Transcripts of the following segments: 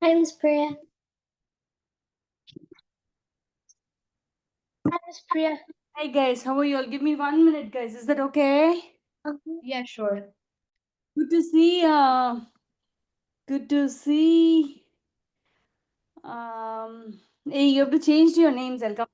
Hi, Miss Priya. Hi, Miss Priya. Hi guys, how are you all? Give me 1 minute, guys. Is that okay? Yeah, sure. Good to see. Good to see. Hey, you have to change your names. I'll come.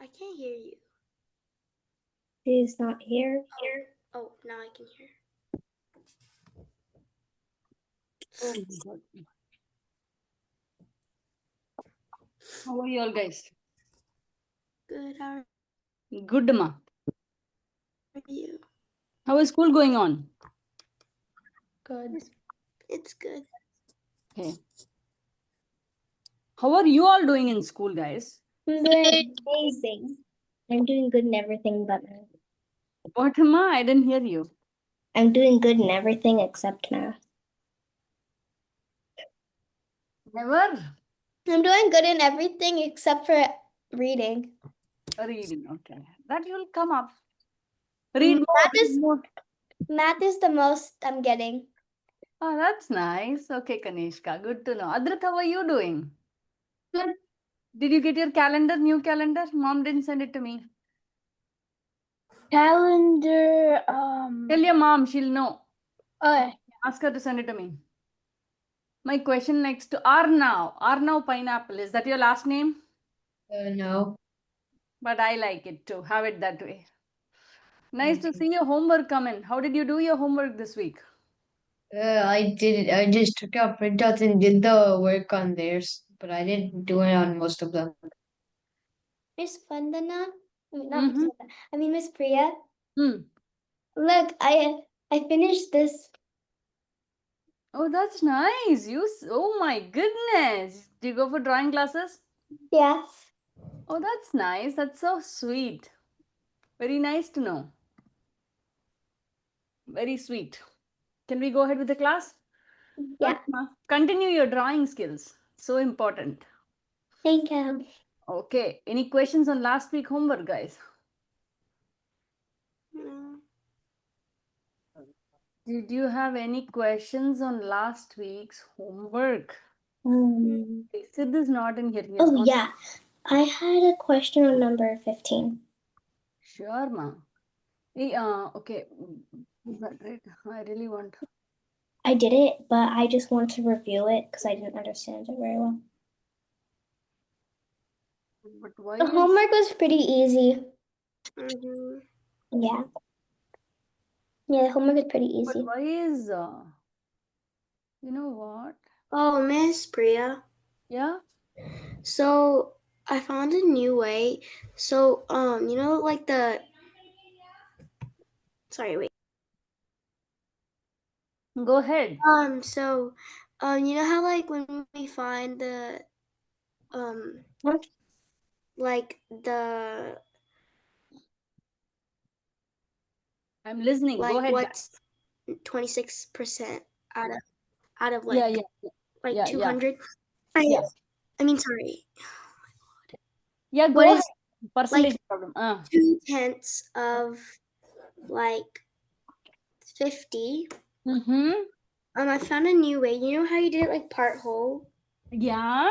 I can't hear you. She's not here. Oh, now I can hear. Oh my God. How are you all, guys? Good. How Good, ma. are you? How is school going on? Good. It's good. Okay. How are you all doing in school, guys? I'm doing amazing. I'm doing good in everything but math. What, ma? I didn't hear you. I'm doing good in everything except math. Never I'm doing good in everything except for reading. reading. Okay, that will come up. Read more. Math is Read more. math is the most I'm getting. Oh, that's nice. Okay, Kanishka. Good to know. Adrit, how are you doing? Good. Did you get your calendar, new calendar? Mom didn't send it to me. Calendar. Tell your mom, she'll know. Okay. Ask her to send it to me. My question next to Arnav. Arnav Pineapple. Is that your last name? No. But I like it too. Have it that way. Nice to see your homework come in. How did you do your homework this week? I did it. I just took out printouts and did the work on theirs, but I didn't do it on most of them. Miss Vandana. Mm-hmm. I mean, Miss Priya. Hmm. Look, I finished this. Oh, that's nice. Oh my goodness. Do you go for drawing classes? Yes. Oh, that's nice. That's so sweet. Very nice to know. Very sweet. Can we go ahead with the class? Yeah. Okay, ma. Continue your drawing skills. So important. Thank you. Okay. Any questions on last week homework, guys? Did you have any questions on last week's homework? Sid is not in here. He has Oh gone. yeah, I had a question on number 15. Sure, ma. Hey, okay. Is that right? I really want. I did it, but I just want to review it because I didn't understand it very well. But why The is... homework was pretty easy. Yeah. Yeah, the homework is pretty But easy. why is you know what? Oh, Miss Priya. Yeah. So I found a new way. So you know, like the. Sorry, wait. Go ahead. So, you know how like when we find the, What? like the. I'm listening. Go Like ahead. what's 26% out of like Yeah, yeah, yeah, 200? yeah. I mean, sorry. Yeah, What go is ahead. Percentage like problem. 2/10 of like 50? Mm-hmm. I found a new way. You know how you did it like part whole? Yeah.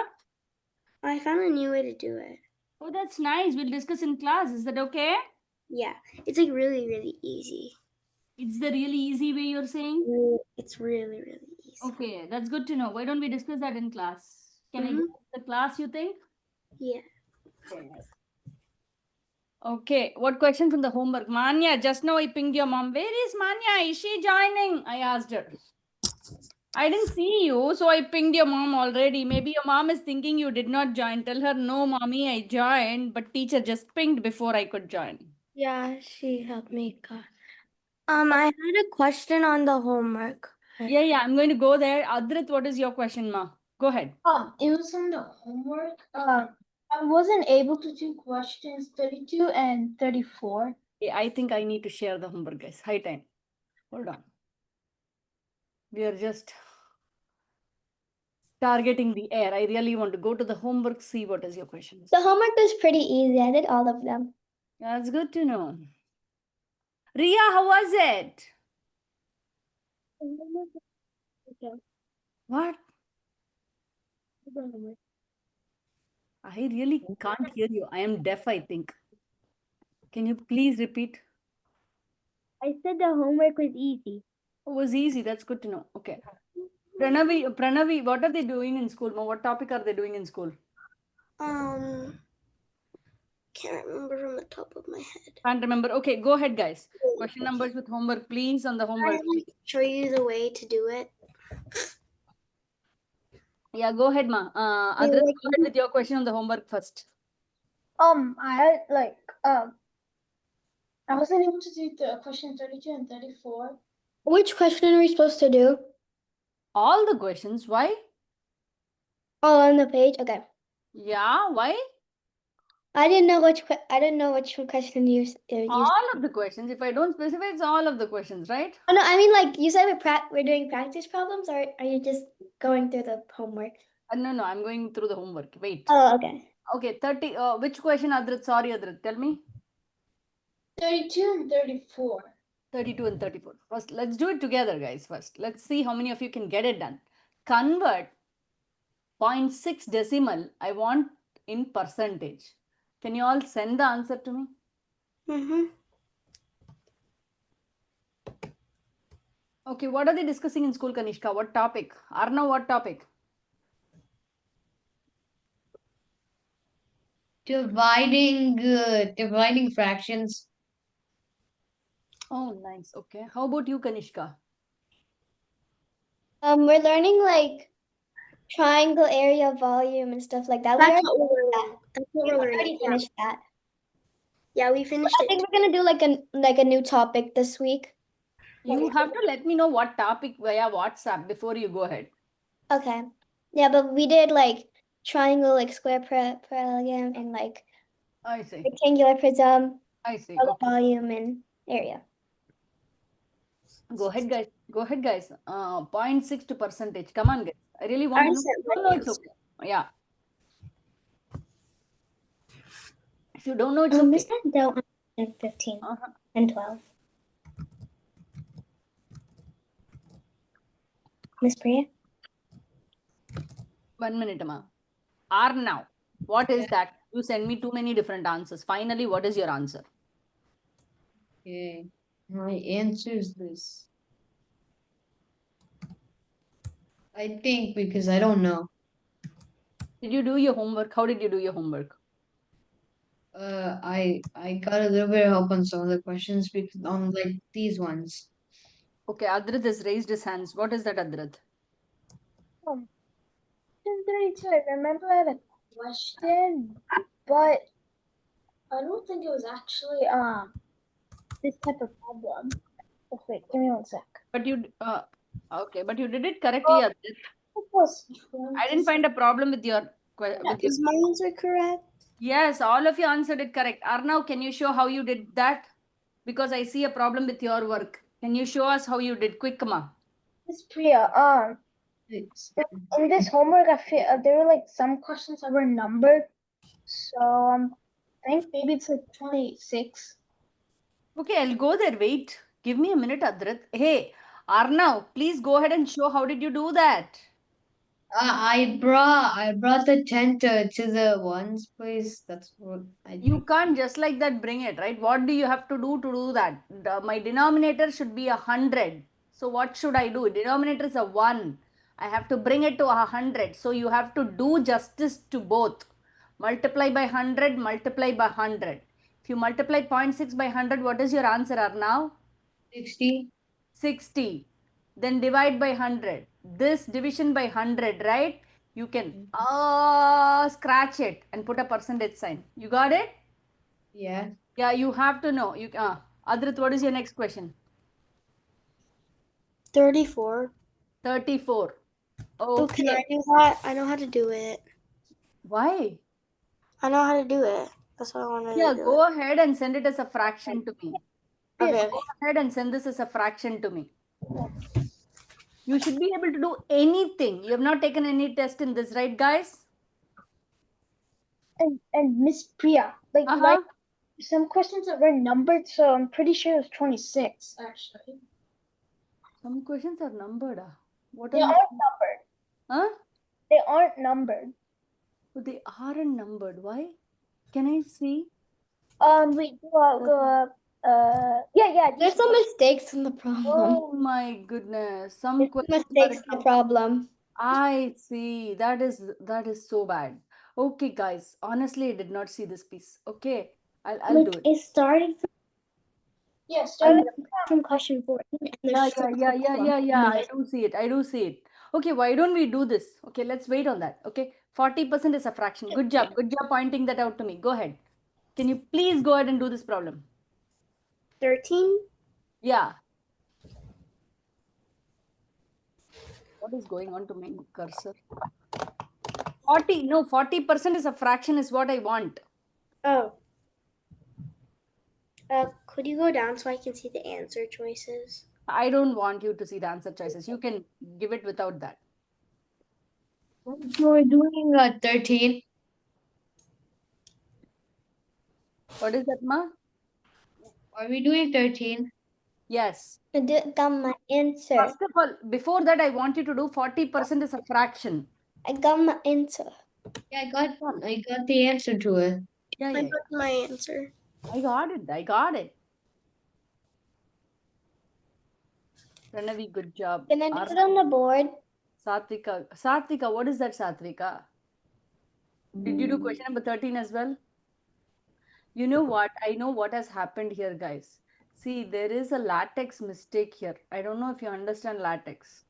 I found a new way to do it. Oh, that's nice. We'll discuss in class. Is that okay? Yeah, it's like really, really easy. It's the really easy way you're saying? It's really, really easy. Okay, that's good to know. Why don't we discuss that in class? Can I go to the class, you think? Yeah. Okay, what question from the homework? Manya, just now I pinged your mom. Where is Manya? Is she joining? I asked her. I didn't see you, so I pinged your mom already. Maybe your mom is thinking you did not join. Tell her, no, mommy, I joined, but teacher just pinged before I could join. Yeah, she helped me. I had a question on the homework. Yeah, I'm going to go there. Adrit, what is your question, ma? Go ahead. It was on the homework. I wasn't able to do questions 32 and 34. I think I need to share the homework, guys. High time. Hold on. We are just targeting the air. I really want to go to the homework, see what is your question. The homework was pretty easy. I did all of them. That's good to know. Ria, how was it? Okay. What? I really can't hear you. I am deaf, I think. Can you please repeat? I said the homework was easy. It was easy. That's good to know. Okay. Pranavi, what are they doing in school? What topic are they doing in school? Can't remember from the top of my head. Can't remember. Okay, go ahead, guys. Question numbers with homework, please, on the homework. I show you the way to do it. Yeah, go ahead, ma. Adrit, go ahead with your question on the homework first. I wasn't able to do the question 32 and 34. Which question are we supposed to do? All the questions. Why? Oh, on the page. Okay. Yeah, why? I didn't know which question you. All of the questions. If I don't specify, it's all of the questions, right? Oh no, I mean like you said we're doing practice problems, or are you just going through the homework? No, I'm going through the homework. Wait. Oh, okay. Okay, 30. Which question, Adrit? Sorry, Adrit. Tell me. 32 and 34. 32 and 34. First, let's do it together, guys. First, let's see how many of you can get it done. Convert 0.6 decimal. I want in percentage. Can you all send the answer to me? Mm-hmm. Okay, what are they discussing in school, Kanishka? What topic? Arnav, what topic? Dividing fractions. Oh, nice. Okay. How about you, Kanishka? We're learning like triangle area, volume, and stuff like that. That's what we're learning. Already finished that. Yeah, we finished it. I think we're gonna do like a new topic this week. You have to let me know what topic via WhatsApp before you go ahead. Okay. Yeah, but we did like triangle, like square parallelogram, and like I see. rectangular prism. I see. Okay. Okay. Volume and area. Go ahead, guys. 0.6 to percentage. Come on, guys. I really want to know. Don't know, it's okay. Yeah. If you don't know, it's okay. Miss had dealt in 15 and 12. Miss Priya? 1 minute, Amma. Arnav, what is that? You send me too many different answers. Finally, what is your answer? Okay, my answer is this. I think because I don't know. Did you do your homework? How did you do your homework? I got a little bit of help on some of the questions because on like these ones. Okay, Adrit has raised his hands. What is that, Adrit? 32. I remember I had a question, but I don't think it was actually this type of problem. Oh, wait, give me 1 sec. But you but you did it correctly, Adrit. I didn't find a problem with your question. Is my answer correct? Yes, all of you answered it correct. Arnav, can you show how you did that? Because I see a problem with your work. Can you show us how you did? Quick, ma. Miss Priya, in this homework, I feel there were like some questions that were numbered, so I think maybe it's like 26. Okay, I'll go there. Wait, give me a minute, Adrit. Hey, Arnav, please go ahead and show how did you do that? I brought the tent to the ones place. That's what I did. You can't just like that bring it, right? What do you have to do that? My denominator should be 100. So what should I do? Denominator is a 1. I have to bring it to 100. So you have to do justice to both. Multiply by 100, multiply by 100. If you multiply 0.6 by 100, what is your answer, Arnav? 60. 60. Then divide by 100. This division by 100, right? You can scratch it and put a percentage sign. You got it? Yeah. Yeah, you have to know. Adrit, what is your next question? 34. 34. Oh, can I Okay. do that? I know how to do it. Why? I know how to do it. That's what I wanted Yeah, to do. go ahead and send it as a fraction to me. Okay. Go ahead and send this as a fraction to me. You should be able to do anything. You have not taken any test in this, right, guys? And Miss Priya, like Uh-huh. some questions that were numbered, so I'm pretty sure it was 26 actually. Some questions are numbered. What They are you? aren't numbered. Huh? They aren't numbered. Oh, they aren't numbered. Why? Can I see? Wait, go up. Yeah. There's some mistakes in the problem. Oh my goodness. Some There's questions mistakes in are. the problem. I see. That is so bad. Okay, guys. Honestly, I did not see this piece. Okay, I'll do it. It started from question 14. And Yeah, there's yeah. I do see it. I do see it. Okay, why don't we do this? Okay, let's wait on that. Okay, 40% is a fraction. Good job. Good job pointing that out to me. Go ahead. Can you please go ahead and do this problem? 13. Yeah. What is going on to my cursor? 40% is a fraction is what I want. Oh. Could you go down so I can see the answer choices? I don't want you to see the answer choices. You can give it without that. So we're doing 13. What is that, Ma? Are we doing 13? Yes. I got my answer. First of all, before that, I want you to do 40% is a fraction. I got my answer. Yeah, I got the answer to it. Yeah, I got my answer. I got it. I got it. Pranavi, good job. Can I do it on the board? Satvika, what is that, Satvika? Did you do question number 13 as well? You know what? I know what has happened here, guys. See, there is a latex mistake here. I don't know if you understand latex.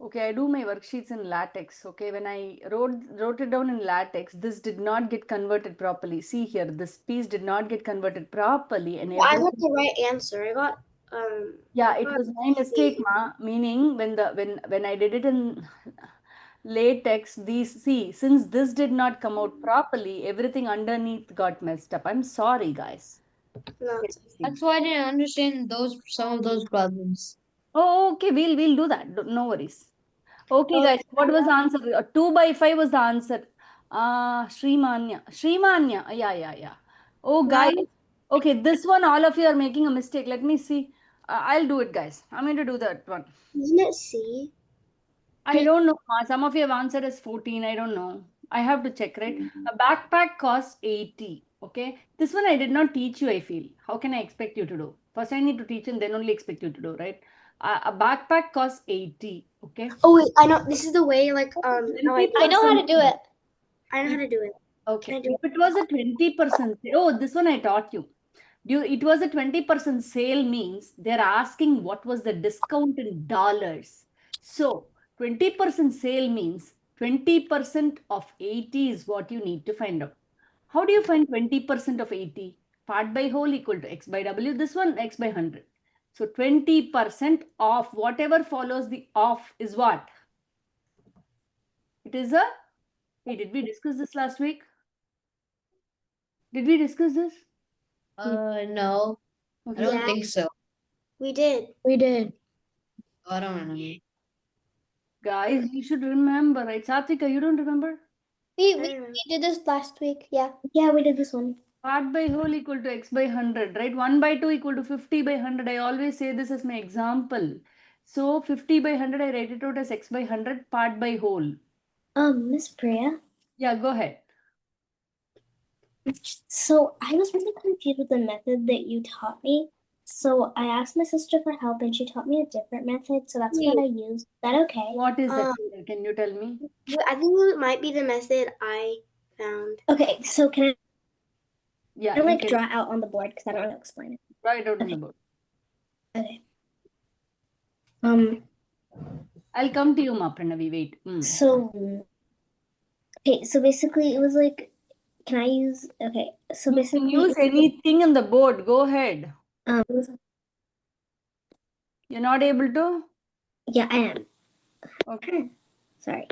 Okay, I do my worksheets in latex. Okay, when I wrote it down in latex, this did not get converted properly. See here, this piece did not get converted properly, and I got the right answer. I got yeah, it was my mistake, ma. Meaning when I did it in latex, since this did not come out properly, everything underneath got messed up. I'm sorry, guys. no. That's why I didn't understand some of those problems. Oh, okay, we'll do that. No worries. Okay, guys, what was the answer? 2 by 5 was the answer. Srimanya. Yeah. Oh, guys. Okay, this one, all of you are making a mistake. Let me see. I'll do it, guys. I'm going to do that one. Isn't it C? I don't know. Some of you have answered as 14. I don't know. I have to check, right? A backpack costs 80. Okay. This one I did not teach you, I feel. How can I expect you to do? First, I need to teach and then only expect you to do, right? A backpack costs 80. Okay. Oh wait, I know. This is the way like I know how to do it. I know how to do it. Okay. If it was a 20%, oh, this one I taught you. It was a 20% sale means they're asking what was the discount in dollars. So 20% sale means 20% of 80 is what you need to find out. How do you find 20% of 80? Part by whole equal to x by w. This one x by 100. So 20% of whatever follows the off is what? It is a, hey, did we discuss this last week? Did we discuss this? No. Okay. I don't think so. We did. I don't remember. Guys, you should remember, right? Satvika, you don't remember? We did this last week. Yeah. Yeah, we did this one. Part by whole equal to x by 100, right? 1 by 2 equal to 50 by 100. I always say this as my example. So 50 by 100, I write it out as x by 100 part by whole. Miss Priya. Yeah, go ahead. So I was really confused with the method that you taught me. So I asked my sister for help and she taught me a different method. So that's what I used. Is that okay? What is it? Can you tell me? I think it might be the method I found. Okay, so can Yeah, I you like can draw out on the board because I don't know how to explain it. write out on the Okay. board. Okay. I'll come to you, Ma Pranavi. Wait. So okay, so basically it was like, can I use okay, so You can basically use anything on the board. Go ahead. it was, You're not able to? yeah, I am. Okay. Sorry.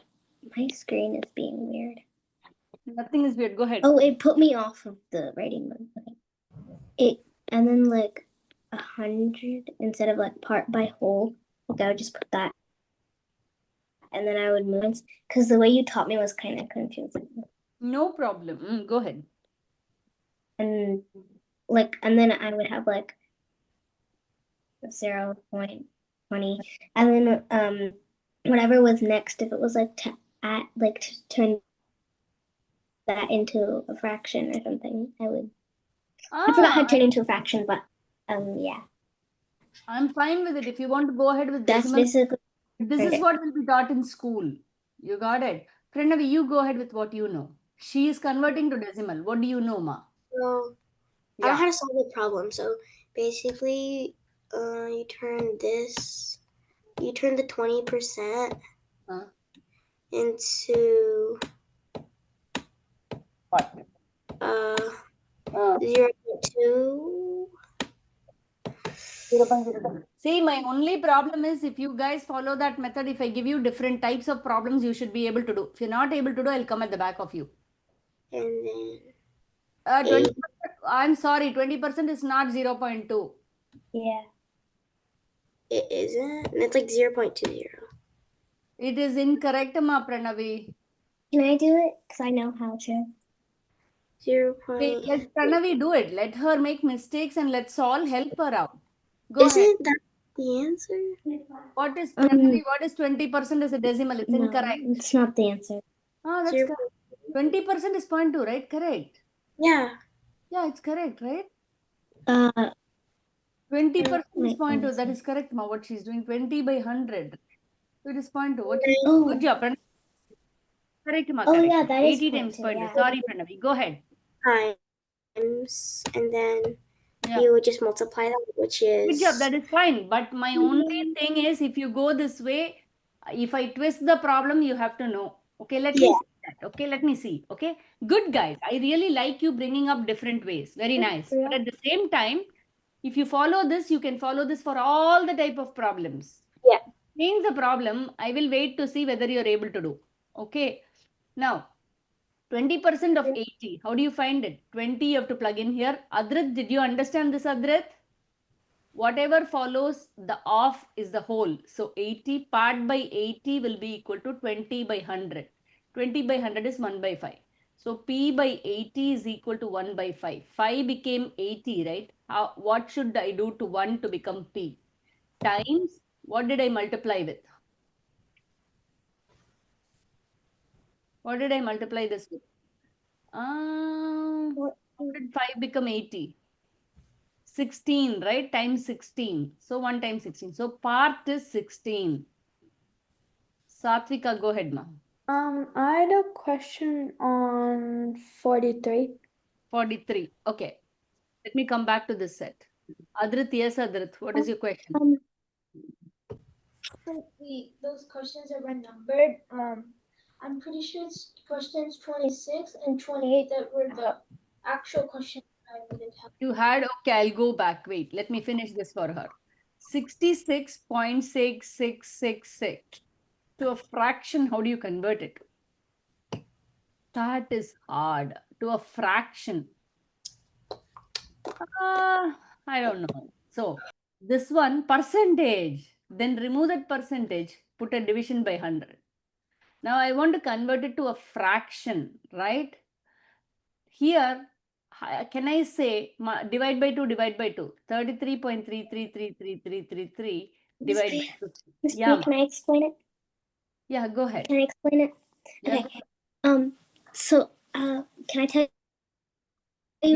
My screen is being weird. Nothing is weird. Go ahead. Oh, it put me off of the writing mode. Okay. And then like 100 instead of like part by whole. Okay, I would just put that. And then I would move because the way you taught me was kind of confusing. No problem. Go ahead. And and then I would have like 0.20, and then whatever was next, if it was like to turn that into a fraction or something, I forgot how to turn it into a fraction, but yeah. I'm fine with it. If you want to go ahead with That's decimal, basically this is what will be taught in school. You got it. Pranavi, you go ahead with what you know. She is converting to decimal. What do you know, Ma? So I don't know how to solve the problem. So basically, you turn the 20% into What? 0.2. See, my only problem is if you guys follow that method, if I give you different types of problems, you should be able to do. If you're not able to do, I'll come at the back of you. And then 20%, I'm sorry, 20% is not 0.2. yeah. it isn't. And it's like 0.20. It is incorrect, Ma Pranavi. Can I do it? Because I know how to. 0. Wait, let Pranavi do it. Let her make mistakes and let's all help her out. Go ahead. Isn't that the answer? What is Pranavi? What is 20% as a decimal? It's No, incorrect. it's not the answer. Ah, that's correct. 20% is 0.2, right? Correct. Yeah. Yeah, it's correct, right? 20% is 0.2. That is correct, Ma. What she's doing, 20 by 100. So it is 0.2. What she's Oh. Good job, Pranavi. Correct, Ma. Oh, Correct. yeah, that is 80 times 0.2, 0.2. yeah. Sorry, Pranavi. Go ahead. Times, and then Yeah. you would just multiply that, which is Good job. That is fine. But my only thing is, if you go this way, if I twist the problem, you have to know. Okay, let me see that. Okay, let me see. Okay, good guys. I really like you bringing up different ways. Very nice. But at the same time, if you follow this, you can follow this for all the type of problems. Yeah. Change the problem. I will wait to see whether you're able to do. Okay. Now, 20% of 80. How do you find it? 20 you have to plug in here. Adrit, did you understand this, Adrit? Whatever follows the off is the whole. So 80 part by 80 will be equal to 20 by 100. 20 by 100 is 1 by 5. So P by 80 is equal to 1 by 5. 5 became 80, right? What should I do to 1 to become P? Times, what did I multiply with? What did I multiply this with? How did 5 become 80? 16, right? Times 16. So 1 times 16. So part is 16. Satvika, go ahead, ma. I had a question on 43. 43. Okay. Let me come back to this set. Adrit, yes, Adrit. What is your question? Those questions are numbered. I'm pretty sure it's questions 26 and 28 that were the actual questions I didn't have. You had, okay, I'll go back. Wait, let me finish this for her. 66.6666 to a fraction, how do you convert it? That is hard. To a fraction. I don't know. So this one, percentage. Then remove that percentage, put a division by 100. Now I want to convert it to a fraction, right? Here, can I say divide by 2, divide by 2? 33.33333333 divide Priya, by 50. Miss Yeah, Priya, can I explain it? yeah, go ahead. Can I explain it? Yeah, Okay. So, can I tell you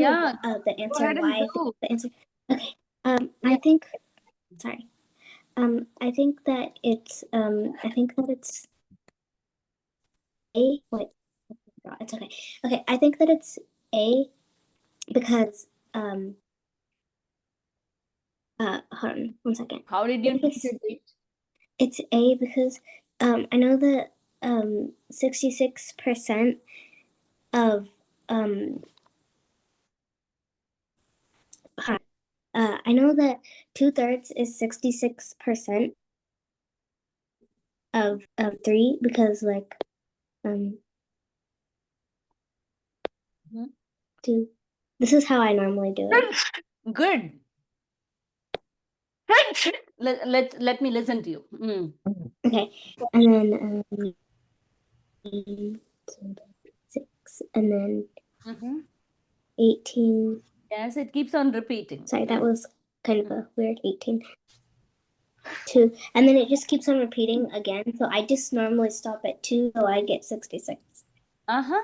yeah, the go answer? ahead and Why do. the answer? Okay. Yeah. I think. Sorry. I think that it's. I think that it's A. Wait. It's okay. Okay. I think that it's A because hold on 1 second. How did you think know it's- it? It's A because I know that 66% of I know that 2/3 is 66% of 3 because like Mhm. two. This is how I normally do it. Good. Let me listen to you. Okay, and then 6 and then Mhm. 18. Yes, it keeps on repeating. Sorry, that was kind of a weird 18. 2 and then it just keeps on repeating again. So I just normally stop at 2, so I get 66. Uh-huh.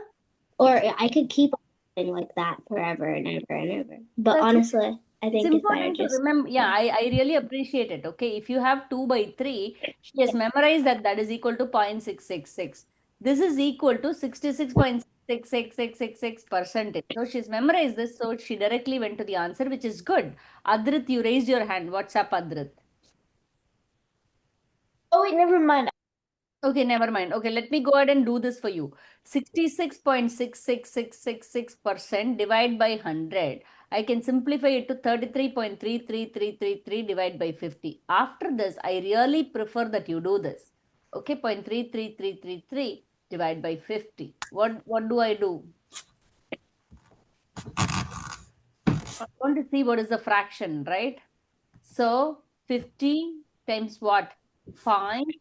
Or I could keep on like that forever and ever and ever. But That's honestly, I It's think it's better important to just. remember. Yeah, I really appreciate it. Okay, if you have 2 by 3, she has memorized that that is equal to 0.666. This is equal to 66.66666%. So she's memorized this, so she directly went to the answer, which is good. Adrit, you raised your hand. What's up, Adrit? Oh wait, never mind. Okay, never mind. Okay, let me go ahead and do this for you. 66.66666% divide by 100. I can simplify it to 33.33333 divide by 50. After this, I really prefer that you do this. Okay, 0.33333 divide by 50. What do I do? I want to see what is the fraction, right? So 50 times what? Point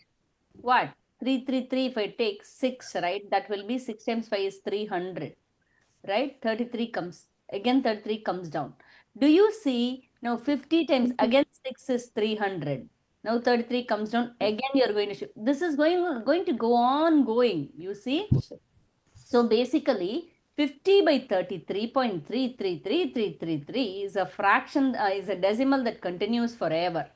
what? 333, if I take 6, right? That will be 6 times 5 is 300, right? 33 comes, again 33 comes down. Do you see, now 50 times, again 6 is 300. Now 33 comes down, again you're going to shift. This is going to go on going, you see? So basically, 50 by 33.333333 is a fraction, is a decimal that continues forever.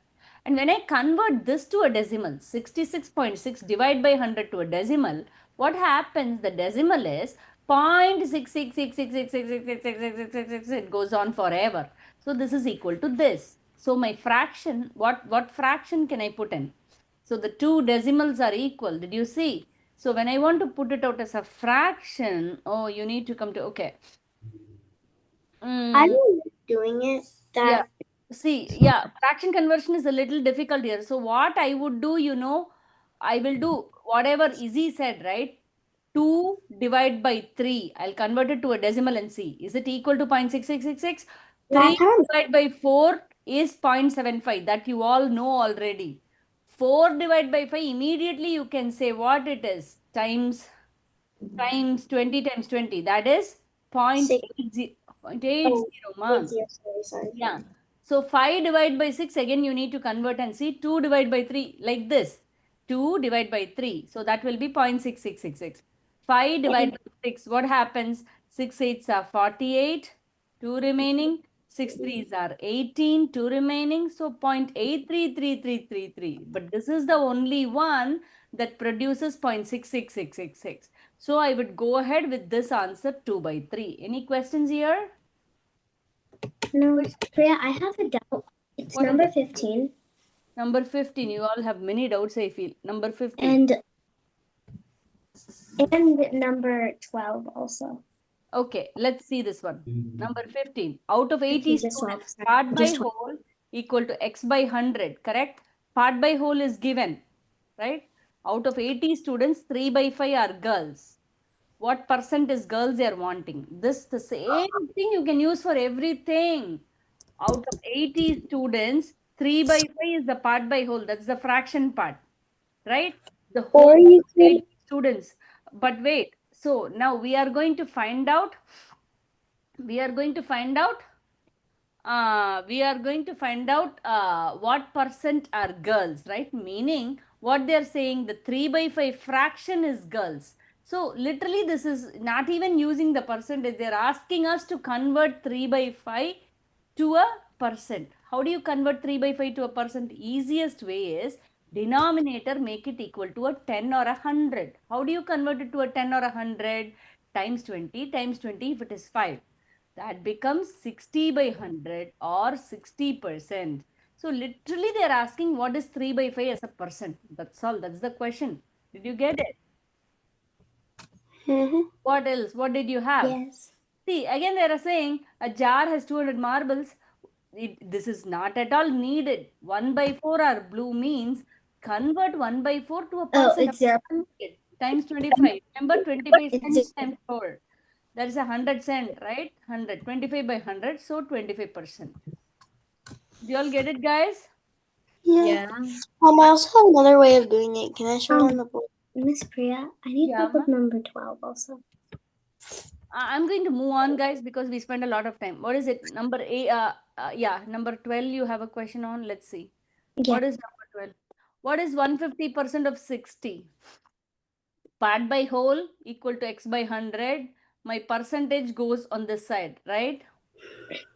And when I convert this to a decimal, 66.6 divided by 100 to a decimal, what happens? The decimal is 0.66666666666. It goes on forever. So this is equal to this. So my fraction, what fraction can I put in? So the two decimals are equal. Did you see? So when I want to put it out as a fraction, oh, you need to come to, okay. I don't like doing it. Yeah. See, yeah, fraction conversion is a little difficult here. So what I would do, I will do whatever Izzy said, right? 2 divided by 3. I'll convert it to a decimal and see. Is it equal to 0.6666? 3 divided by 4 is 0.75. That you all know already. 4 divided by 5, immediately you can say what it is. Times 20 times 20. That is 0.80. 0.80, Sorry. yeah. So 5 divided by 6, again you need to convert and see 2 divided by 3 like this. 2 divided by 3. So that will be 0.6666. 5 divided by 6, what happens? 6 8s are 48, 2 remaining. 6 3s are 18, 2 remaining. So 0.833333. But this is the only one that produces 0.66666. So I would go ahead with this answer 2 by 3. Any questions here? No, Priya, I have a doubt. It's What is number it? 15 Number 15. You all have many doubts, I feel. Number 15. and number 12 also. Okay, let's see this one. Number 15. Out of 80 Just 12. students, Sorry, part by just 12. whole equal to x by 100, correct? Part by whole is given, right? Out of 80 students, 3 by 5 are girls. What percent is girls they are wanting? This, the same thing you can use for everything. Out of 80 students, 3 by 5 is the part by whole. That's the fraction part, right? The whole Or you could 80 students. But wait, so now we are going to find out we are going to find out what percent are girls, right? Meaning what they're saying, the 3 by 5 fraction is girls. So literally this is not even using the percentage. They're asking us to convert 3 by 5 to a percent. How do you convert 3 by 5 to a percent? Easiest way is denominator make it equal to a 10 or a 100. How do you convert it to a 10 or a 100? Times 20 times 20 if it is 5. That becomes 60 by 100 or 60%. So literally they are asking what is 3 by 5 as a percent. That's all. That's the question. Did you get it? Mm-hmm. What else? What did you have? Yes. See, again they are saying a jar has 200 marbles. This is not at all needed. 1 by 4 are blue means convert 1 by 4 to a Oh, percent. it's 0. Times 25. Remember 25 It's cents 0. times 4. That is 100 cent, right? 100. 25 by 100. So 25%. Do you all get it, guys? Yeah. I also have another way of doing it. Can I show it on the board? Miss Priya, I need Yeah, help with number 12 also. I'm going to move on, guys, because we spent a lot of time. What is it? Number 8. Yeah, number 12. You have a question on. Let's see. Yeah. What is number 12? What is 150% of 60? Part by whole equal to x by 100. My percentage goes on this side, right?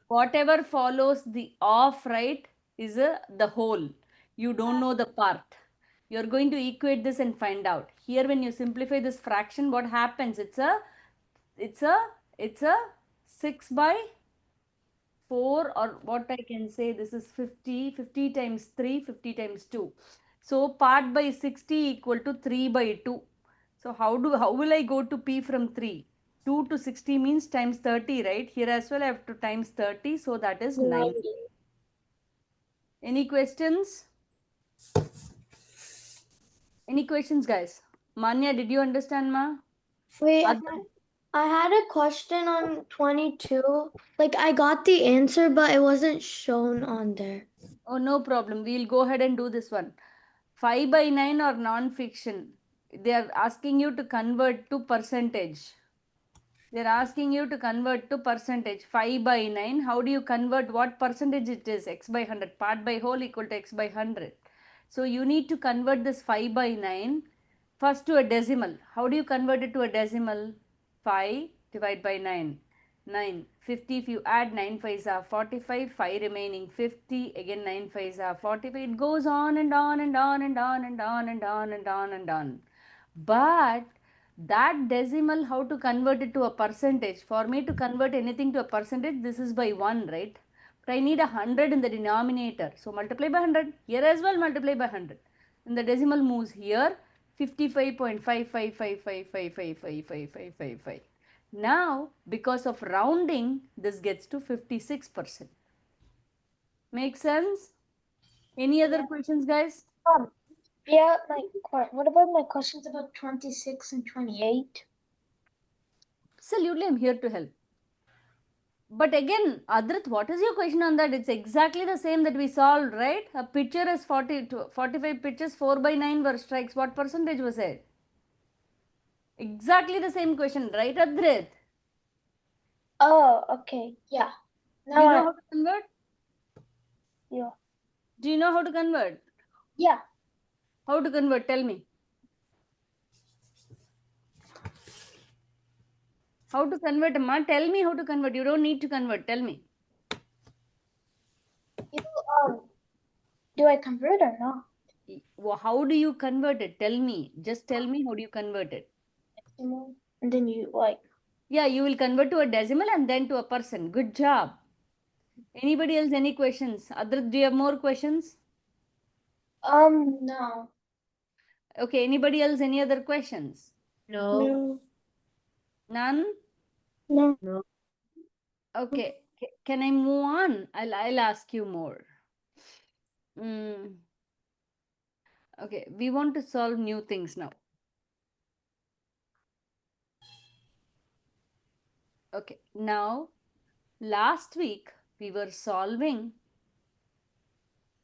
Whatever follows the off, right, is the whole. You don't know the part. You're going to equate this and find out. Here, when you simplify this fraction, what happens? It's a 6 by 4, or what I can say, this is 50, 50 times 3, 50 times 2. So part by 60 equal to 3 by 2. So how will I go to P from 3? 2 to 60 means times 30, right? Here as well I have to times 30, so that is 90. Any questions? Any questions, guys? Manya, did you understand, ma? Wait, Adnan? I had a question on 22. Like, I got the answer, but it wasn't shown on there. Oh, no problem. We'll go ahead and do this one. 5 by 9 or non-fiction. They are asking you to convert to percentage. They're asking you to convert to percentage. 5 by 9. How do you convert? What percentage it is? X by 100. Part by whole equal to x by 100. So you need to convert this 5 by 9 first to a decimal. How do you convert it to a decimal? 5 divided by 9. 9. 50. If you add 9 5s are 45. 5 remaining 50. Again 9 5s are 45. It goes on and on and on and on and on and on and on and on. But that decimal, how to convert it to a percentage? For me to convert anything to a percentage, this is by 1, right? But I need 100 in the denominator. So multiply by 100. Here as well multiply by 100. And the decimal moves here. 55.55555555555. Now, because of rounding, this gets to 56%. Make sense? Any other questions, guys? Yeah, what about my questions about 26 and 28? Absolutely, I'm here to help. But again, Adrit, what is your question on that? It's exactly the same that we solved, right? A pitcher has 45 pitches, 4 by 9 were strikes. What percentage was it? Exactly the same question, right, Adrit? Oh, okay. Yeah. Do you know how to convert? Yeah. Do you know how to convert? Yeah. How to convert? Tell me. How to convert, Amma? Tell me how to convert. You don't need to convert. Tell me. Do I convert or not? How do you convert it? Tell me. Just tell me how do you convert it? And then you Yeah, you will convert to a decimal and then to a person. Good job. Anybody else? Any questions? Adrit, do you have more questions? no. Okay, anybody else? Any other questions? No. None? No. No. Okay, can I move on? I'll ask you more. Okay, we want to solve new things now. Okay, now last week we were solving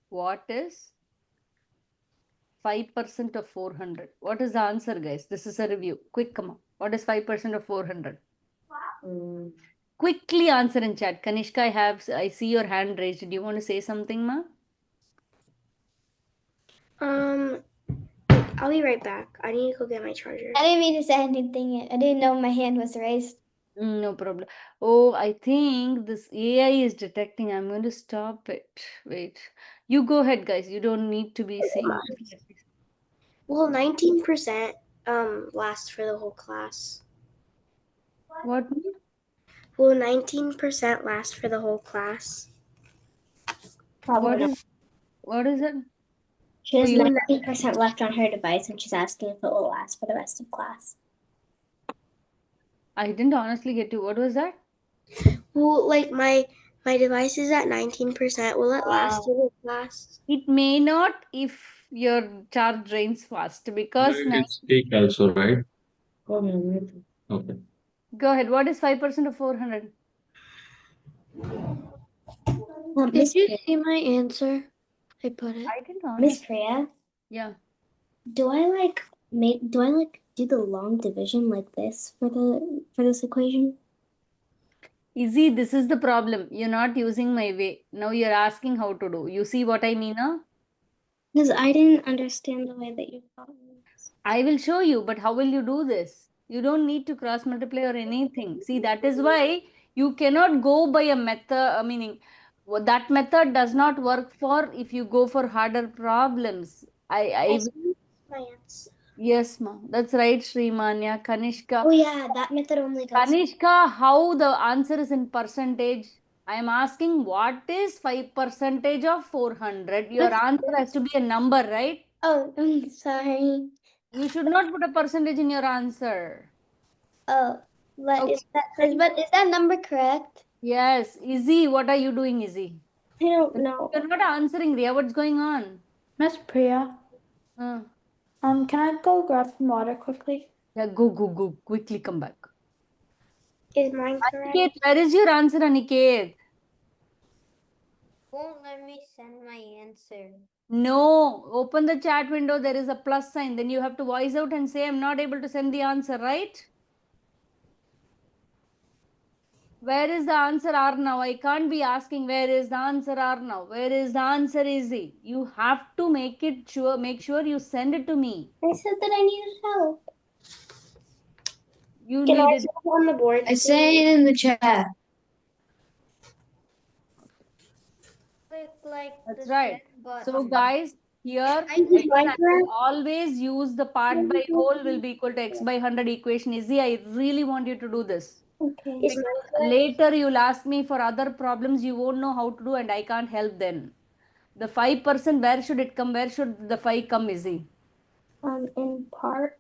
what is 5% of 400. What is the answer, guys? This is a review. Quick, come on. What is 5% of 400? Quickly answer in chat. Kanishka, I see your hand raised. Do you want to say something, ma? I'll be right back. I need to go get my charger. I didn't mean to say anything yet. I didn't know my hand was raised. No problem. Oh, I think this AI is detecting. I'm going to stop it. Wait. You go ahead, guys. You don't need to be saying. Will 19% last for the whole class? What? Will 19% last for the whole class? What is it? She has you- 19% left on her device, and she's asking if it will last for the rest of class. I didn't honestly get you. What was that? Well, like my device is at 19%. Will it last through the class? It may not if your charge drains fast because You can speak also, right? Okay. go ahead. What is 5% of 400? Miss Did you see my answer? I put it. I didn't know. Miss Priya, Yeah. do I do the long division like this for this equation? Easy, this is the problem. You're not using my way. Now you're asking how to do. You see what I mean, huh? Because I didn't understand the way that you taught me. I will show you, but how will you do this? You don't need to cross multiply or anything. See, that is why you cannot go by a method, meaning that method does not work for if you go for harder problems. I My answer. yes, ma. That's right, Srimanya. Kanishka. Oh yeah, that method only goes. Kanishka, how the answer is in percentage? I am asking what is 5% of 400? Your answer has to be a number, right? Oh, I'm sorry. You should not put a percentage in your answer. Oh, but Okay. is that number correct? Yes, Izzy, what are you doing, Izzy? I don't know. You're not answering, Ria. What's going on? Miss Priya, Uh, can I go grab some water quickly? yeah, go. Quickly come back. Is mine correct? Aniket, where is your answer, Aniket? Won't let me send my answer. No, open the chat window. There is a plus sign. Then you have to voice out and say, I'm not able to send the answer, right? Where is the answer R now? I can't be asking where is the answer R now. Where is the answer Izzy? You have to make sure you send it to me. I said that I needed help. You Can I needed. see it on the board? I sent it in the chat. That's right. So guys, here Is mine again, I will correct? always use the part by whole will be equal to x by 100 equation. Izzy, I really want you to do this. Okay. Is mine correct? Later you'll ask me for other problems you won't know how to do and I can't help then. The 5%, where should it come? Where should the 5 come, Izzy? In part.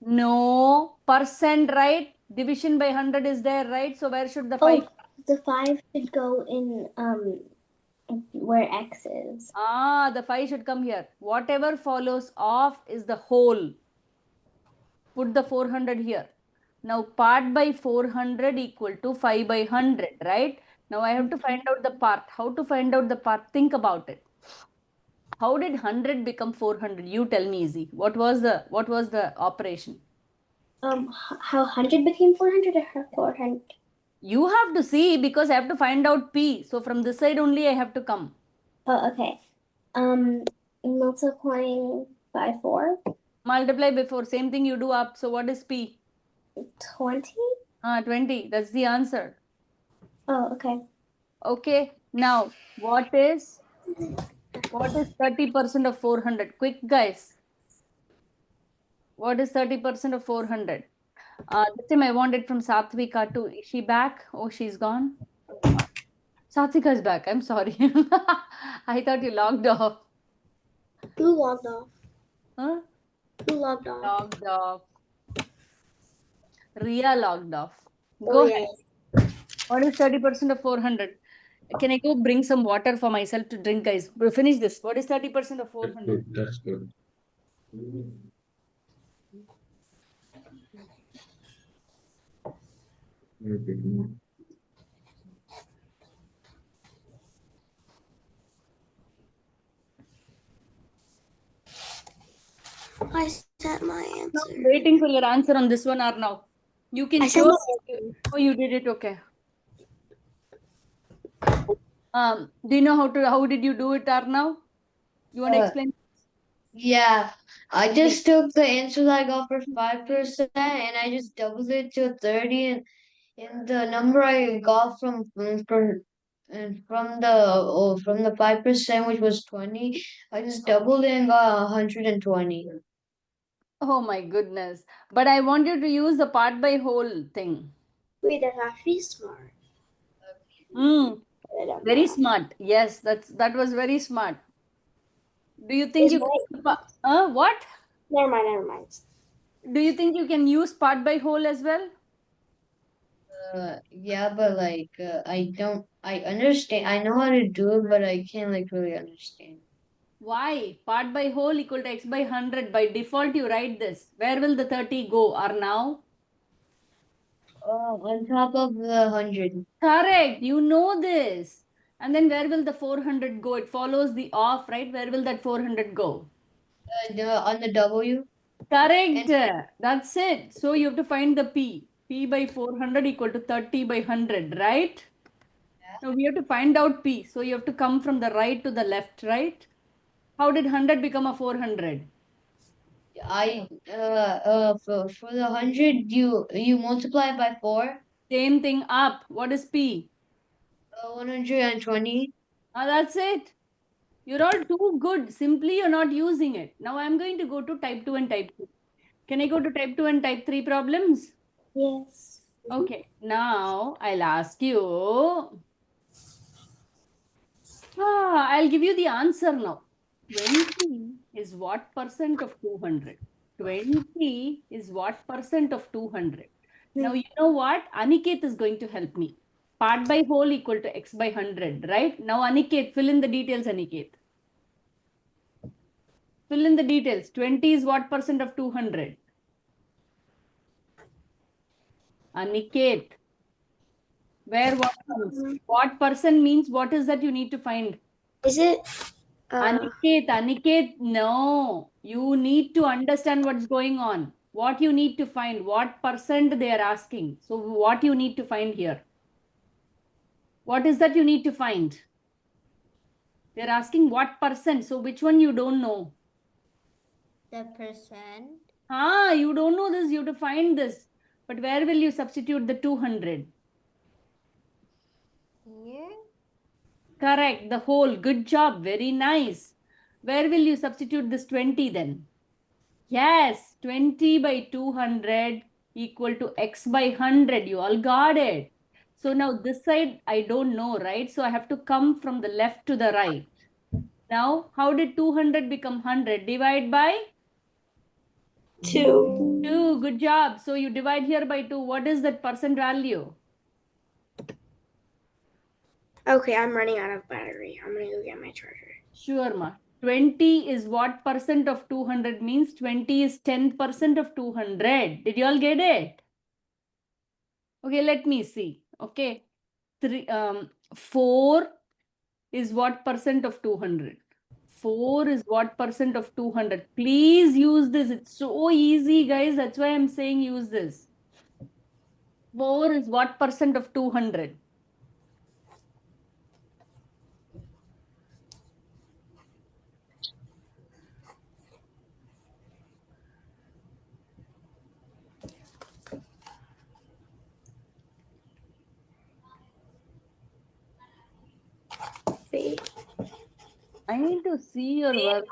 No, percent, right? Division by 100 is there, right? So where should the 5? Oh, the 5 should go in where x is. The 5 should come here. Whatever follows off is the whole. Put the 400 here. Now part by 400 equal to 5 by 100, right? Now I have to find out the part. How to find out the part? Think about it. How did 100 become 400? You tell me, Izzy. What was the operation? How 100 became 400 or 400? You have to see because I have to find out P. So from this side only I have to come. Oh, okay. Multiplying by 4. Multiply before. Same thing you do up. So what is P? 20? 20. That's the answer. Oh, okay. Okay. Now, what is 30% of 400? Quick, guys. What is 30% of 400? This time I want it from Satvika too. Is she back? Oh, she's gone. Satvika is back. I'm sorry. I thought you logged off. Who logged off? Huh? Who logged off? Logged off. Ria logged off. Oh, Go yeah. ahead. What is 30% of 400? Can I go bring some water for myself to drink, guys? We'll finish this. What is 30% of 400? That's good. I sent my answer. Waiting for your answer on this one or now. You can I sent show. my answer. Oh, you did it. Okay. Do you know how did you do it, Arnav? You want to Uh, explain? Yeah, I just took the answers I got for 5% and I just doubled it to 30 and the number I got from the 5%, which was 20, I just doubled it and got 120. Oh my goodness. But I want you to use the part by whole thing. Wait, that's actually smart. Mm, I don't very know. smart. Yes, that was very smart. Do you think Is you can, what? Never mind, never mind. Do you think you can use part by whole as well? Yeah, but like I understand, I know how to do it, but I can't like really understand. Why? Part by whole equal to x by 100. By default, you write this. Where will the 30 go? Or now? On top of the 100. Correct. You know this. And then where will the 400 go? It follows the off, right? Where will that 400 go? On the W. Correct. That's it. So you have to find the P. P by 400 equal to 30 by 100, right? Now we have to find out P. So you have to come from the right to the left, right? How did 100 become a 400? For the 100 you multiply by 4. Same thing up. What is P? 120. That's it. You're all too good. Simply you're not using it. Now I'm going to go to type 2 and type 3. Can I go to type 2 and type 3 problems? Yes. Okay. Now I'll ask you. I'll give you the answer now. 20 is what percent of 200? 20 is what percent of 200? Now you know what? Aniket is going to help me. Part by whole equal to x by 100, right? Now Aniket, fill in the details, Aniket. Fill in the details. 20 is what percent of 200? Aniket. Where what means? What percent means what is that you need to find? Is it? Aniket, no. You need to understand what's going on. What you need to find, what percent they are asking. So what you need to find here? What is that you need to find? They're asking what percent. So which one you don't know? The percent. You don't know this. You have to find this. But where will you substitute the 200? Here. Correct. The whole. Good job. Very nice. Where will you substitute this 20 then? Yes. 20 by 200 equal to x by 100. You all got it. So now this side I don't know, right? So I have to come from the left to the right. Now, how did 200 become 100? Divide by 2. 2. Good job. So you divide here by 2. What is that percent value? Okay, I'm running out of battery. I'm gonna go get my charger. Sure, ma. 20 is what percent of 200 means? 20 is 10% of 200. Did you all get it? Okay, let me see. Okay. 4 is what percent of 200? 4 is what percent of 200? Please use this. It's so easy, guys. That's why I'm saying use this. 4 is what percent of 200? Wait. I need to see your work.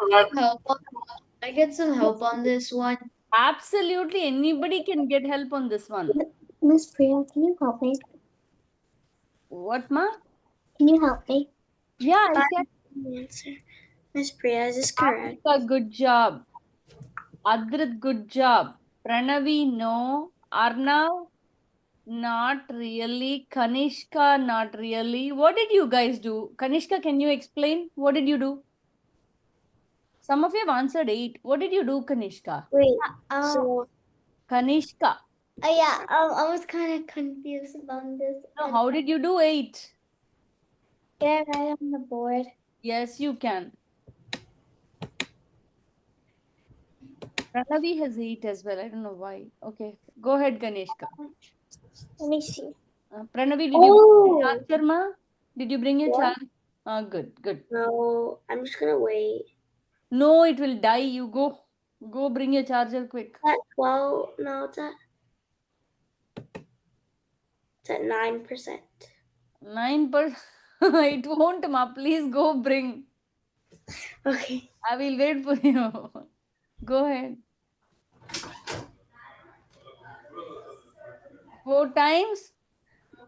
I get some help on this one. Absolutely. Anybody can get help on this one. Miss Priya, can you help me? What, ma? Can you help me? Yeah, I can. Answer. Miss Priya, is this correct? Afrika, good job. Adrit, good job. Pranavi, no. Arnav, not really. Kanishka, not really. What did you guys do? Kanishka, can you explain? What did you do? Some of you have answered 8. What did you do, Kanishka? Wait. So, Kanishka. yeah, I was kind of confused about this. No, how did you do 8? Get right on the board. Yes, you can. Pranavi has 8 as well. I don't know why. Okay, go ahead, Kanishka. Let me see. Pranavi, did you answer, ma? Did you bring your What? charge? Good, good. No, I'm just gonna wait. No, it will die. You go. Go bring your charger quick. At 12, no, it's at 9%. 9%. It won't, ma. Please go bring. Okay. I will wait for you. Go ahead. 4 times.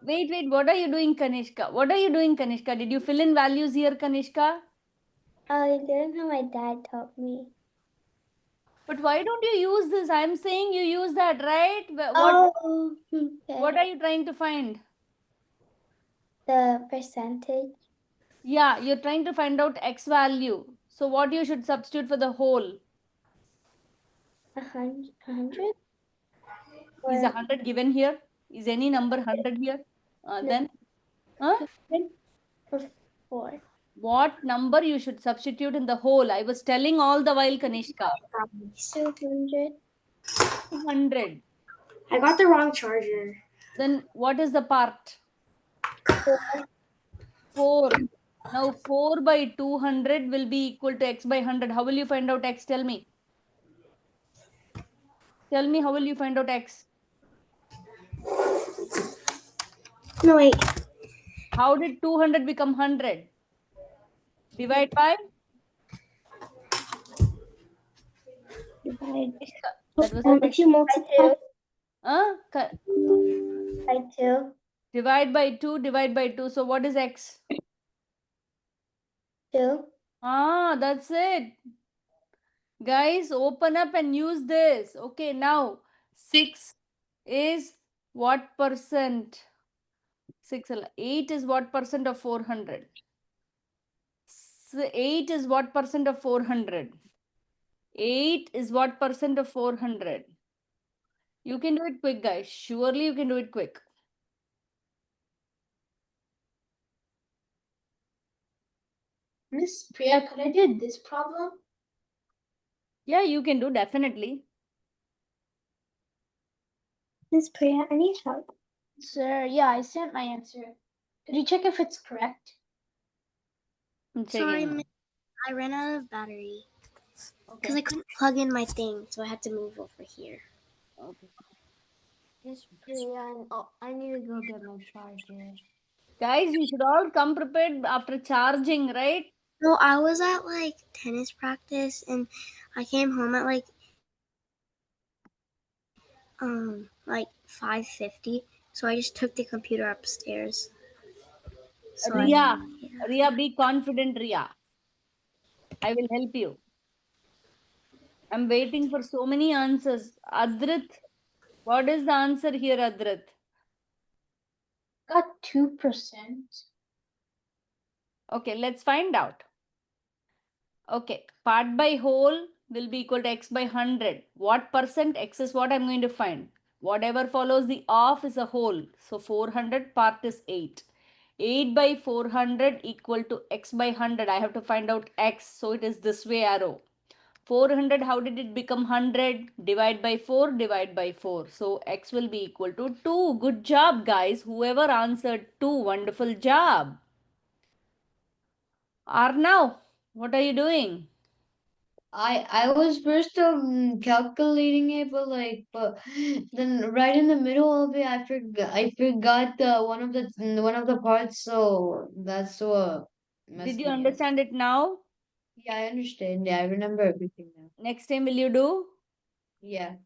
Wait, wait. What are you doing, Kanishka? What are you doing, Kanishka? Did you fill in values here, Kanishka? I didn't know my dad taught me. But why don't you use this? I'm saying you use that, right? What Oh, okay. What are you trying to find? The percentage. Yeah, you're trying to find out x value. So what you should substitute for the whole? 100? Is 100 given here? Is any number 100 here? Then, huh? Or 4? What number you should substitute in the whole? I was telling all the while, Kanishka. 200? 200. I got the wrong charger. Then what is the part? 4. Now 4 by 200 will be equal to x by 100. How will you find out x? Tell me. Tell me, how will you find out x? No, wait. How did 200 become 100? Divide by? Divide. That was If you multiply Ka- by 2. divide by 2, divide by 2. So what is x? 2. That's it. Guys, open up and use this. Okay, now 6 is what percent? 8 is what percent of 400? 8 is what percent of 400? 8 is what percent of 400? You can do it quick, guys. Surely you can do it quick. Miss Priya, could I do this problem? Yeah, you can do, definitely. Miss Priya, I need help. Sir, yeah, I sent my answer. Could you check if it's correct? I'm Sorry, checking. I ran out of battery because Okay. I couldn't plug in my thing, so I had to move over here. Okay. Miss Priya, I need to go get my charger. Guys, you should all come prepared after charging, right? No, I was at like tennis practice and I came home at like 5:50. So I just took the computer upstairs. So Ria, be confident, Ria. I will help you. I'm waiting for so many answers. Adrit, what is the answer here, Adrit? Got 2%. Okay, let's find out. Okay, part by whole will be equal to x by 100. What percent? X is what I'm going to find. Whatever follows the off is a whole. So 400 part is 8. 8 by 400 equal to x by 100. I have to find out x. So it is this way arrow. 400, how did it become 100? Divide by 4, divide by 4. So x will be equal to 2. Good job, guys. Whoever answered 2, wonderful job. Arnav, what are you doing? I was first calculating it, but then right in the middle of it, I forgot one of the parts, so that's what messed Did you me up. understand it now? Yeah, I understand. Yeah, I remember everything now. Next time, will you do? Yeah.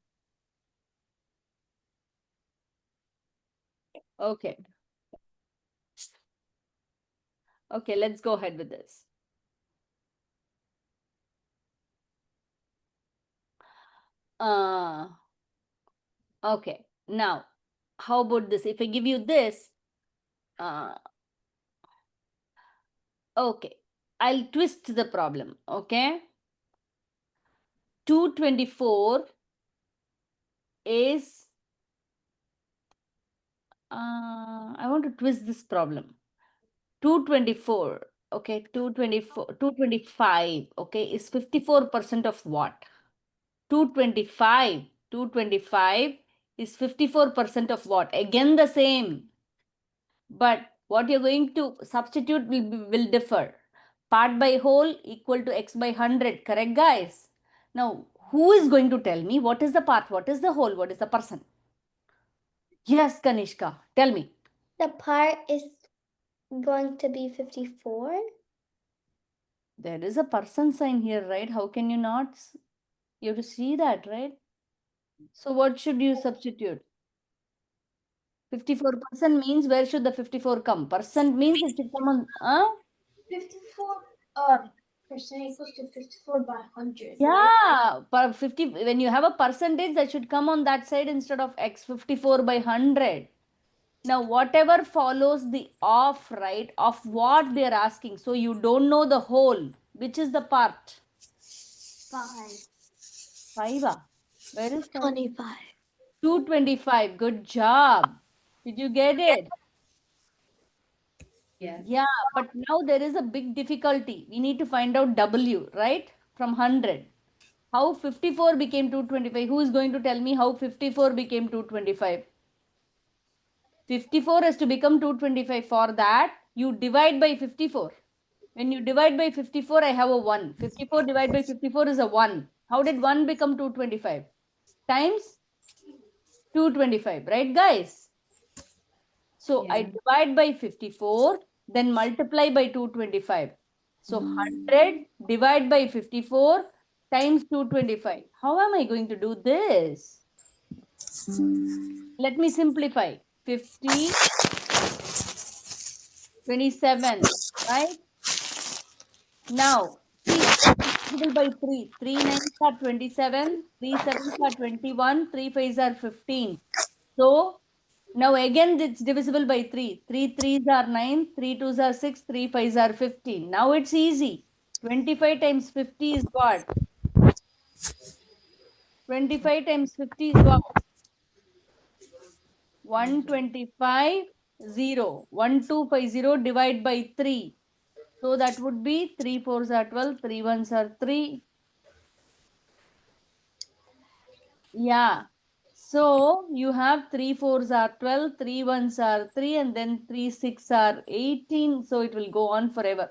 Okay. Okay, let's go ahead with this. Okay, now, how about this? If I give you this, okay, I'll twist the problem, okay? 224 is, I want to twist this problem. 224, okay, 225, okay, is 54% of what? 225 is 54% of what? Again the same. But what you're going to substitute will differ. Part by whole equal to x by 100, correct guys? Now, who is going to tell me what is the part, what is the whole, what is the percent? Yes, Kanishka, tell me. The part is going to be 54. There is a percent sign here, right? How can you not? You have to see that, right? So what should you substitute? 54% means where should the 54 come? Percent means it should come on. 54 percent equals to 54 by 100. Yeah, per 50, when you have a percentage, that should come on that side instead of x 54 by 100. Now, whatever follows the off, right, of what they are asking. So you don't know the whole. Which is the part? 5. 5. Where is 5? 25. 225. Good job. Did you get it? Yeah, but now there is a big difficulty. We need to find out W, right? From 100. How 54 became 225? Who is going to tell me how 54 became 225? 54 has to become 225. For that, you divide by 54. When you divide by 54, I have a 1. 54 divided by 54 is a 1. How did 1 become 225? Times 225, right guys? So I divide by 54, then multiply by 225. So 100 divided by 54 times 225. How am I going to do this? Let me simplify. 50, 27, right? Now, see, divisible by 3. 3 9s are 27, 3 7s are 21, 3 5s are 15. So, now again it's divisible by 3. 3 3s are 9, 3 2s are 6, 3 5s are 15. Now it's easy. 25 times 50 is what? 25 times 50 is what? 125, 0. 1250 divided by 3. So that would be 3 4s are 12, 3 1s are 3. Yeah. So you have 3 4s are 12, 3 1s are 3, and then 3 6 are 18. So it will go on forever.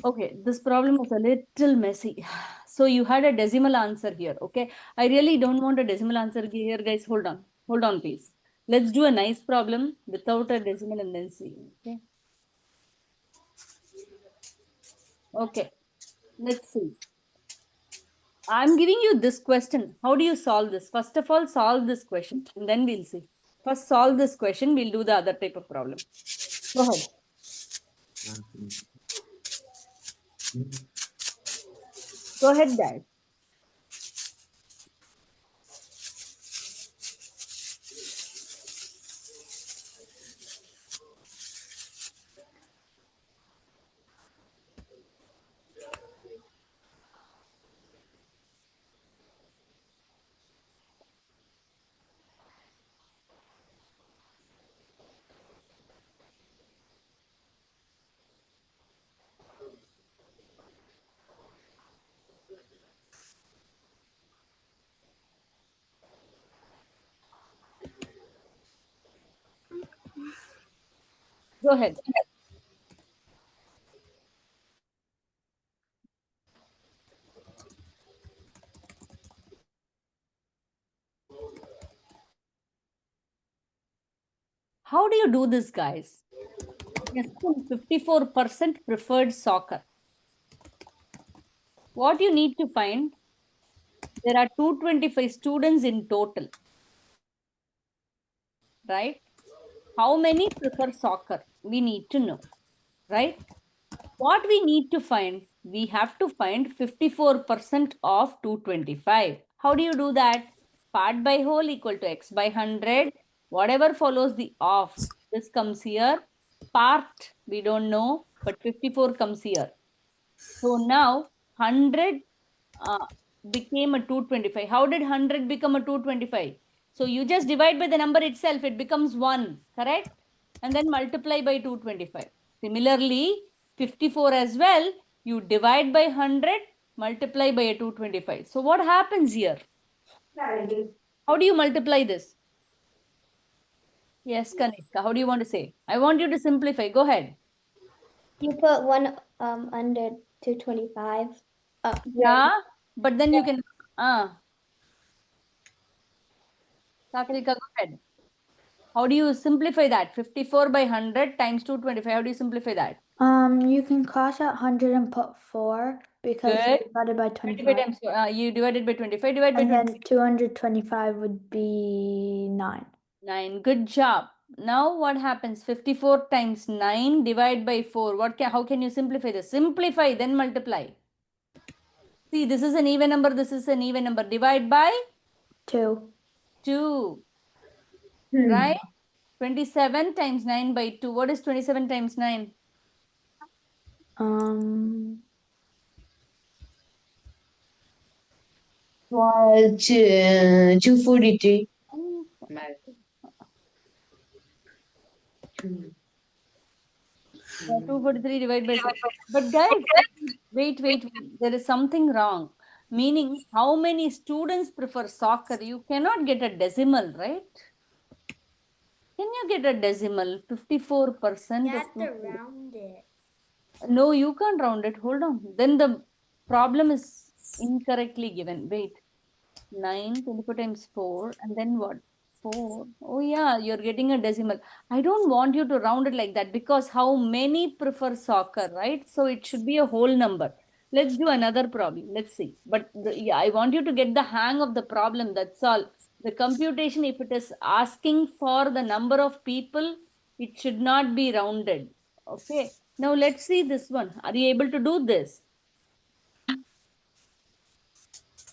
Okay, this problem was a little messy. So you had a decimal answer here. Okay, I really don't want a decimal answer here, guys. Hold on, please. Let's do a nice problem without a decimal and then see. Okay. Okay, let's see. I'm giving you this question. How do you solve this? First of all, solve this question and then we'll see. First, solve this question. We'll do the other type of problem. Go ahead. Go ahead, guys. Go ahead. How do you do this, guys? Yes, 54% preferred soccer. What you need to find, there are 225 students in total, right? How many prefer soccer? We need to know, right? What we need to find, we have to find 54% of 225. How do you do that? Part by whole equal to x by 100. Whatever follows the off, this comes here. Part, we don't know, but 54 comes here. So now 100 became a 225. How did 100 become a 225? So you just divide by the number itself, it becomes 1, correct? And then multiply by 225. Similarly, 54 as well, you divide by 100, multiply by a 225. So what happens here? How do you multiply this? Yes, Kanishka. How do you want to say? I want you to simplify. Go ahead. You put one under 225. Yeah, but then you can. Satvika, go ahead. How do you simplify that? 54 by 100 times 225. How do you simplify that? You can cross out 100 and put 4 because Good. it's divided by 25 25. times, you divided by 25, divide by And 25. then 225 would be 9. 9. Good job. Now what happens? 54 times 9 divide by 4. How can you simplify this? Simplify, then multiply. See, this is an even number. This is an even number. Divide by 2. 2. Right? 27 times 9 by 2. What is 27 times 9? Well, 243. 243 divided by 2. But guys, wait. There is something wrong. Meaning, how many students prefer soccer? You cannot get a decimal, right? Can you get a decimal? 54%. You have to round it. No, you can't round it. Hold on. Then the problem is incorrectly given. Wait. 9, 24 times 4. And then what? 4. Oh, yeah. You're getting a decimal. I don't want you to round it like that because how many prefer soccer, right? So it should be a whole number. Let's do another problem. Let's see. But yeah, I want you to get the hang of the problem. That's all. The computation, if it is asking for the number of people, it should not be rounded. Okay. Now let's see this one. Are you able to do this?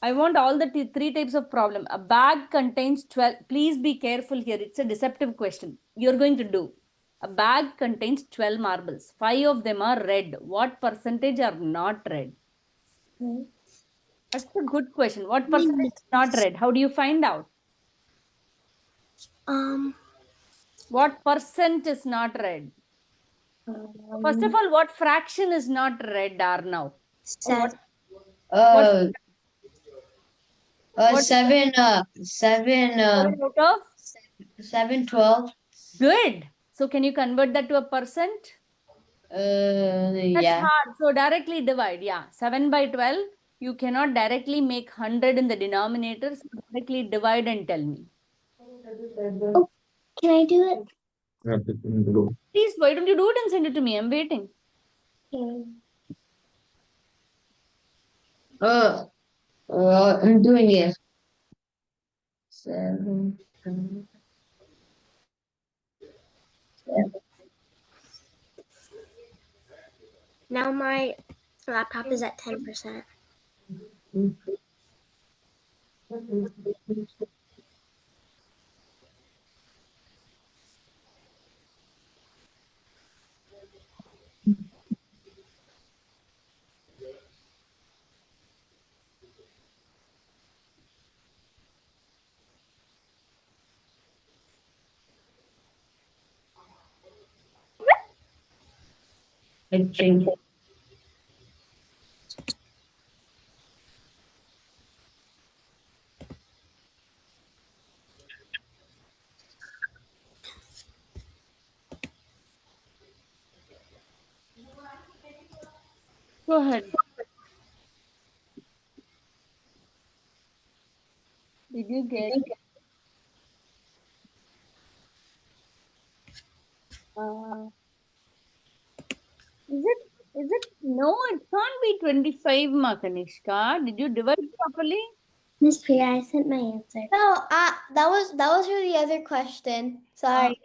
I want all the three types of problem. A bag contains 12. Please be careful here. It's a deceptive question. You're going to do. A bag contains 12 marbles. 5 of them are red. What percentage are not red? That's a good question. What percentage is not red? How do you find out? What percent is not red? First of all, what fraction is not red, Arnav? Seven. What 7, out of? 7, 12. Good. So can you convert that to a percent? That's Yeah. hard. So directly divide. Yeah. 7 by 12. You cannot directly make 100 in the denominator. So directly divide and tell me. Can I do it? Please, why don't you do it and send it to me? I'm waiting. I'm doing it. 7. Now my laptop is at 10%. I think. Go ahead. Did you get? Is it? No, it can't be 25, ma, Kanishka. Did you divide properly? Miss Priya, I sent my answer. No, that was for the other question. Sorry.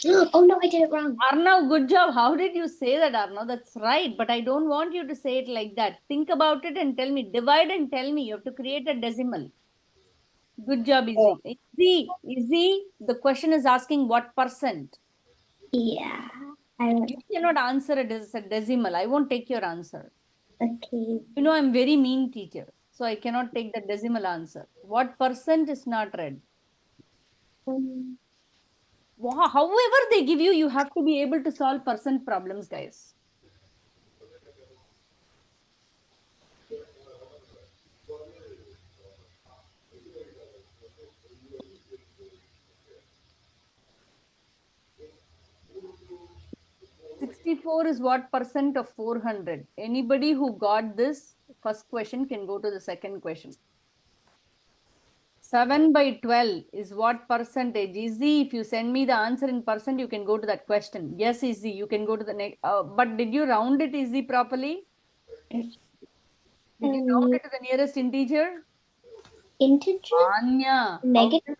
Oh no, I did it wrong. Arnav, good job. How did you say that, Arnav? That's right. But I don't want you to say it like that. Think about it and tell me. Divide and tell me. You have to create a decimal. Good job, Izzy. Izzy, the question is asking what percent. Yeah. You cannot answer it as a decimal. I won't take your answer. Okay. You know, I'm very mean teacher. So I cannot take the decimal answer. What percent is not red? However they give you, you have to be able to solve percent problems, guys. 64 is what percent of 400? Anybody who got this first question can go to the second question. 7 by 12 is what percentage? Easy. If you send me the answer in percent, you can go to that question. Yes, easy. You can go to the next. But did you round it easy properly? Did you round it to the nearest integer? Integer? Manya. Negative?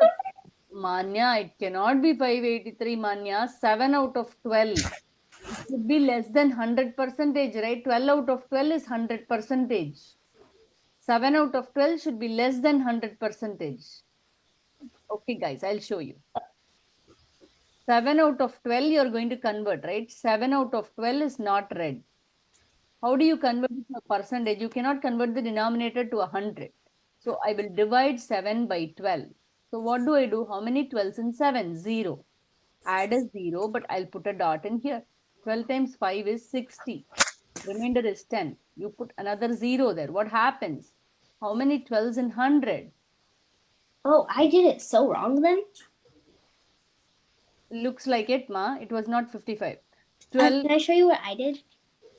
Manya, it cannot be 583, Manya. 7 out of 12. It should be less than 100 percentage, right? 12 out of 12 is 100 percentage. 7 out of 12 should be less than 100 percentage. Okay, guys, I'll show you. 7 out of 12 you're going to convert, right? 7 out of 12 is not red. How do you convert it to a percentage? You cannot convert the denominator to 100. So I will divide 7 by 12. So what do I do? How many 12s in 7? 0. Add a 0, but I'll put a dot in here. 12 times 5 is 60. Remainder is 10. You put another 0 there. What happens? How many 12s in 100? Oh, I did it so wrong then. Looks like it, ma. It was not 55. 12. 12. Can I show you what I did?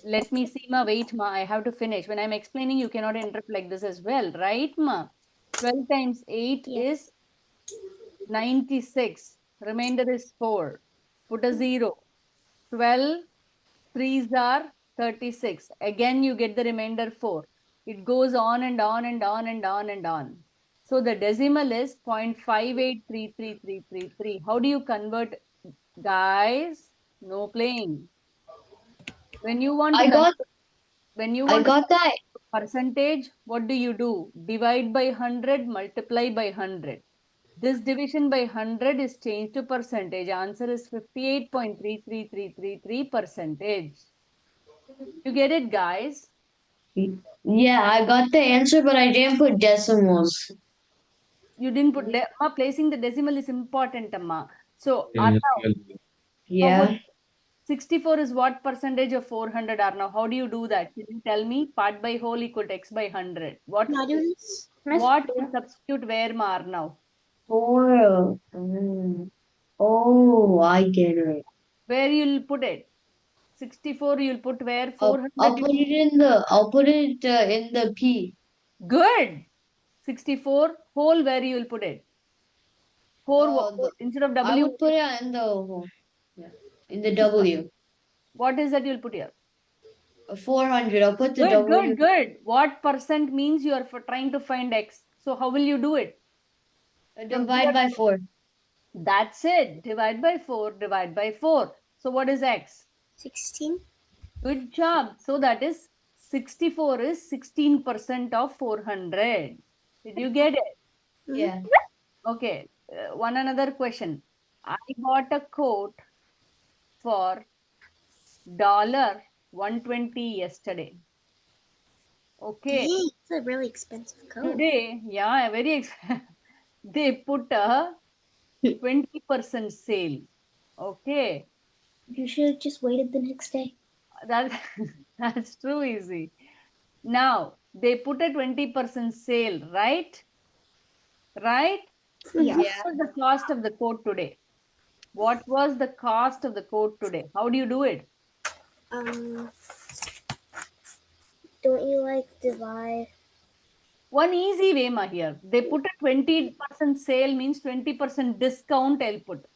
Let me see, ma. Wait, ma. I have to finish. When I'm explaining, you cannot interrupt like this as well, right, ma? 12 times 8 is 96. Remainder is 4. Put a 0. 12 3s are 36. Again, you get the remainder 4. It goes on and on and on and on and on. So the decimal is 0.5833333. How do you convert, guys? No playing. When you want to I got that. percentage, what do you do? Divide by 100, multiply by 100. This division by 100 is changed to percentage. Answer is 58.33333 percentage. You get it, guys? Yeah, I got the answer, but I didn't put decimals. You didn't put placing the decimal is important, Amma. So, Yeah, Arnav, Yeah. 64 is what percentage of 400, Arnav? How do you do that? Can you tell me? Part by whole equal to x by 100. What Can I do this? what you substitute where, ma, Arnav? 4. Oh, I get it. Where you'll put it? 64 you'll put where? 400. I'll put it in the P. Good. 64 whole where you will put it? 4 instead of I W. would put it in the W. What is that you'll put here? 400. I'll put the Good, W. good. What percent means you are trying to find x? So how will you do it? Divide by 4. That's it. Divide by 4, divide by 4. So what is x? 16. Good job. So that is 64 is 16% of 400. Did you get it? Yeah. Okay. One another question. I bought a coat for $120 yesterday. Okay. Dang, it's a really expensive coat. Today, yeah, very expensive. They put a 20% sale. Okay. You should have just waited the next day. That's true, easy. Now, they put a 20% sale, right? Right? Yeah. What was the cost of the coat today? What was the cost of the coat today? How do you do it? Don't you like divide? One easy way, ma, here. They put a 20% sale means 20% discount I'll put.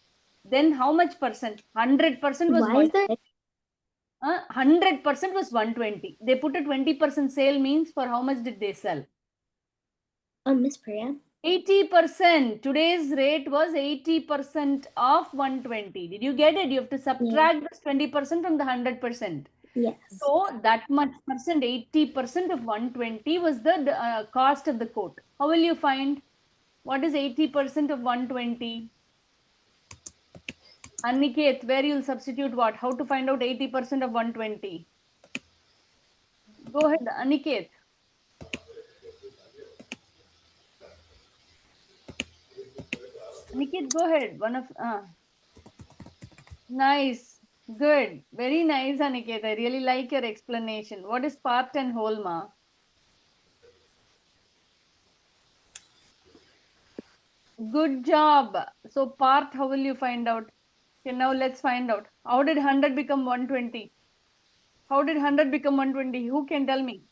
Then how much percent? 100% was Why is there? 100% was 120. They put a 20% sale means for how much did they sell? Miss Priya. 80%. Today's rate was 80% of 120. Did you get it? You have to subtract this 20% from the 100%. Yes. So that much percent, 80% of 120 was the cost of the coat. How will you find? What is 80% of 120? Aniket, where you'll substitute what? How to find out 80% of 120? Go ahead, Aniket. Aniket, go ahead. Nice. Good. Very nice, Aniket. I really like your explanation. What is part and whole, ma? Good job. So part, how will you find out? Okay, now let's find out. How did 100 become 120? How did 100 become 120? Who can tell me?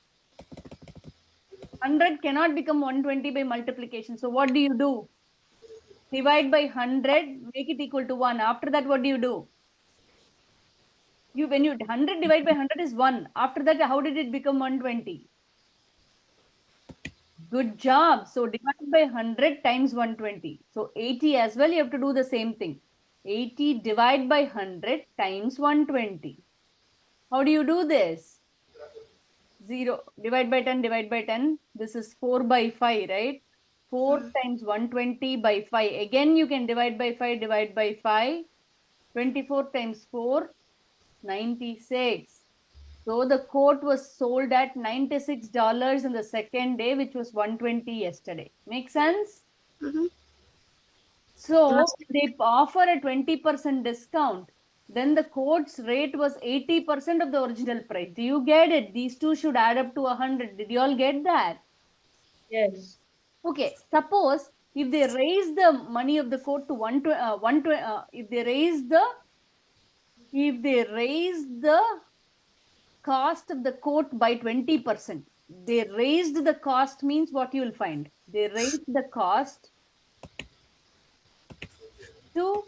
100 cannot become 120 by multiplication. So what do you do? Divide by 100, make it equal to 1. After that, what do you do? When you 100 divide by 100 is 1. After that, how did it become 120? Good job. So divide by 100 times 120. So 80 as well, you have to do the same thing. 80 divide by 100 times 120. How do you do this? 0 divide by 10, divide by 10. This is 4 by 5, right? 4 times 120 by 5. Again, you can divide by 5, divide by 5. 24 times 4, 96. So the coat was sold at $96 in the second day, which was 120 yesterday. Make sense? Mhm. So they offer a 20% discount. Then the quote's rate was 80% of the original price. Do you get it? These two should add up to 100. Did you all get that? Yes. Okay. Suppose if they raise the money of the quote to if they raise the cost of the quote by 20%. They raised the cost means what you will find. They raised the cost to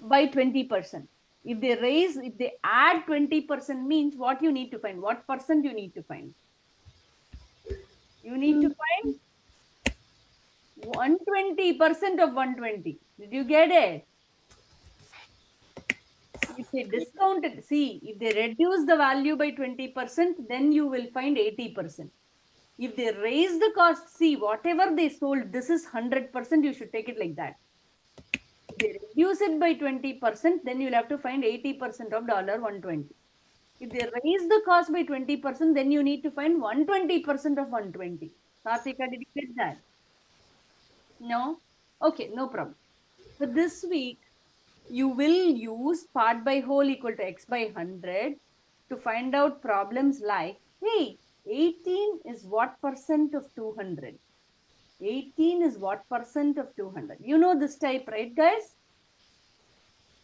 by 20%. If they add 20% means what you need to find. What percent you need to find? You need to find 120% of 120. Did you get it? If they discount it, see, if they reduce the value by 20%, then you will find 80%. If they raise the cost, see, whatever they sold, this is 100%, you should take it like that. If they reduce it by 20%, then you'll have to find 80% of $120. If they raise the cost by 20%, then you need to find 120% of 120. Satvika, did you get that? No? Okay, no problem. For this week, you will use part by whole equal to x by 100 to find out problems like, hey, 18 is what percent of 200? 18 is what percent of 200? You know this type, right, guys?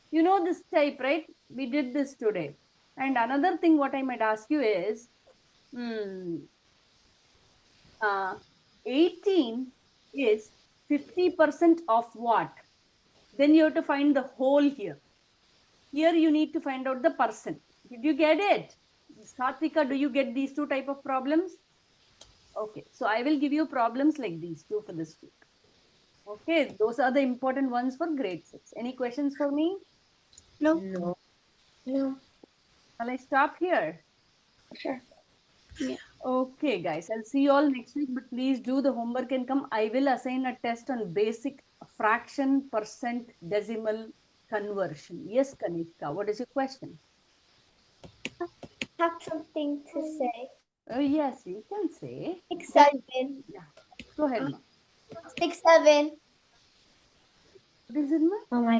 You know this type, right? We did this today. And another thing what I might ask you is, 18 is 50% of what? Then you have to find the whole here. Here you need to find out the percent. Did you get it? Satvika, do you get these two type of problems? Okay, so I will give you problems like these two for this week. Okay, those are the important ones for grade 6. Any questions for me? No. No. No. Shall I stop here? Sure. Yeah. Okay, guys, I'll see you all next week, but please do the homework and come. I will assign a test on basic fraction, percent, decimal conversion. Yes, Kanishka, what is your question? Have something to say. Oh, yes, you can say. 6, 7. Go ahead, ma. 6, 7. What is it, ma? Oh my